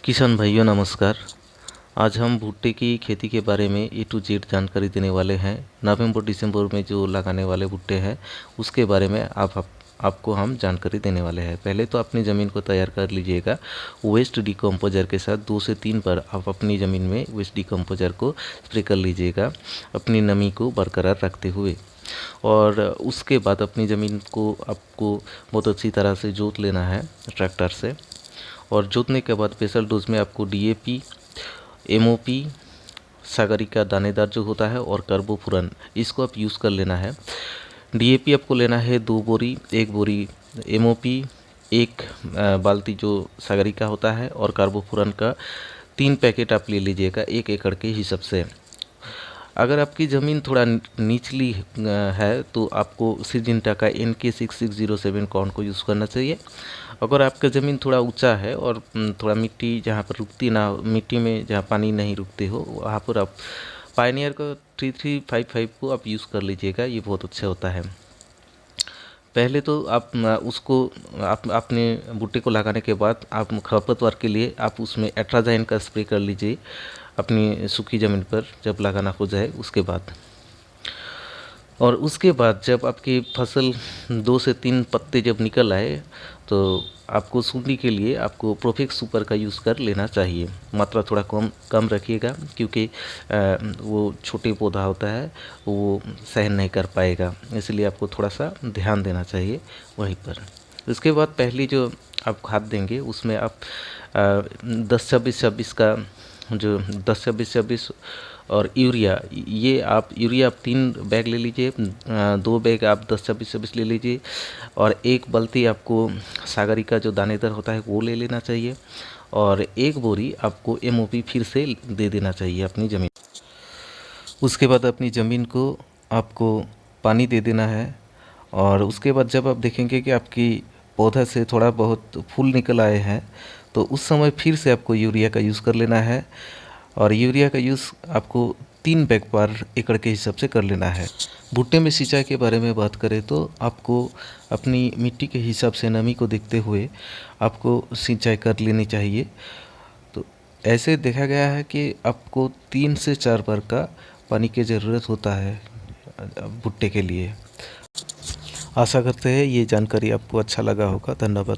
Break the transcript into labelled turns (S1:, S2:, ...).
S1: किसान भाइयों नमस्कार। आज हम भुट्टे की खेती के बारे में ए टू जेड जानकारी देने वाले हैं। नवंबर दिसंबर में जो लगाने वाले भुट्टे हैं उसके बारे में आपको हम जानकारी देने वाले हैं। पहले तो अपनी ज़मीन को तैयार कर लीजिएगा। वेस्ट डिकम्पोजर के साथ 2 से 3 बार आप अपनी ज़मीन में वेस्ट डिकम्पोजर को स्प्रे कर लीजिएगा, अपनी नमी को बरकरार रखते हुए। और उसके बाद अपनी ज़मीन को आपको बहुत अच्छी तरह से जोत लेना है ट्रैक्टर से। और जोतने के बाद स्पेशल डोज में आपको डीएपी, एमओपी, सागरिका दानेदार जो होता है और कार्बोफुरन, इसको आप यूज़ कर लेना है। डीएपी आपको लेना है 2 बोरी, 1 बोरी एमओपी, 1 बाल्टी जो सागरिका होता है, और कार्बोफुरन का 3 पैकेट आप ले लीजिएगा 1 एकड़ के हिसाब से। अगर आपकी ज़मीन थोड़ा निचली है तो आपको सिजिंटा का NK 6607 कॉर्न को यूज़ करना चाहिए। अगर आपका ज़मीन थोड़ा ऊंचा है और थोड़ा मिट्टी जहाँ पर रुकती ना, मिट्टी में जहाँ पानी नहीं रुकते हो, वहाँ पर आप पायनियर का 3355 को आप यूज़ कर लीजिएगा, ये बहुत अच्छा होता है। पहले तो आप उसको अपने भुट्टे को लगाने के बाद आप खरपतवार के लिए आप उसमें एट्राजाइन का स्प्रे कर लीजिए अपनी सूखी ज़मीन पर जब लगाना हो जाए उसके बाद। और उसके बाद जब आपकी फसल 2 से 3 पत्ते जब निकल आए तो आपको सूंडी के लिए आपको प्रोफेक्स सुपर का यूज़ कर लेना चाहिए। मात्रा थोड़ा कम रखिएगा क्योंकि वो छोटे पौधा होता है, वो सहन नहीं कर पाएगा, इसलिए आपको थोड़ा सा ध्यान देना चाहिए वहीं पर। उसके बाद पहली जो आप खाद देंगे उसमें आप 10-26-26 का जो 10-26-26 और यूरिया, ये आप यूरिया आप 3 बैग ले लीजिए, 2 बैग आप 10-26-26 ले लीजिए, और 1 बाल्टी आपको सागरिका जो दानेदार होता है वो ले लेना चाहिए, और 1 बोरी आपको एमओपी फिर से दे देना चाहिए अपनी ज़मीन। उसके बाद अपनी ज़मीन को आपको पानी दे देना है। और उसके बाद जब आप देखेंगे कि आपकी पौधा से थोड़ा बहुत फूल निकल आए हैं तो उस समय फिर से आपको यूरिया का यूज़ कर लेना है। और यूरिया का यूज़ आपको 3 बैग पर एकड़ के हिसाब से कर लेना है। भुट्टे में सिंचाई के बारे में बात करें तो आपको अपनी मिट्टी के हिसाब से नमी को देखते हुए आपको सिंचाई कर लेनी चाहिए। तो ऐसे देखा गया है कि आपको 3 से 4 बार का पानी की ज़रूरत होता है भुट्टे के लिए। आशा करते हैं ये जानकारी आपको अच्छा लगा होगा। धन्यवाद।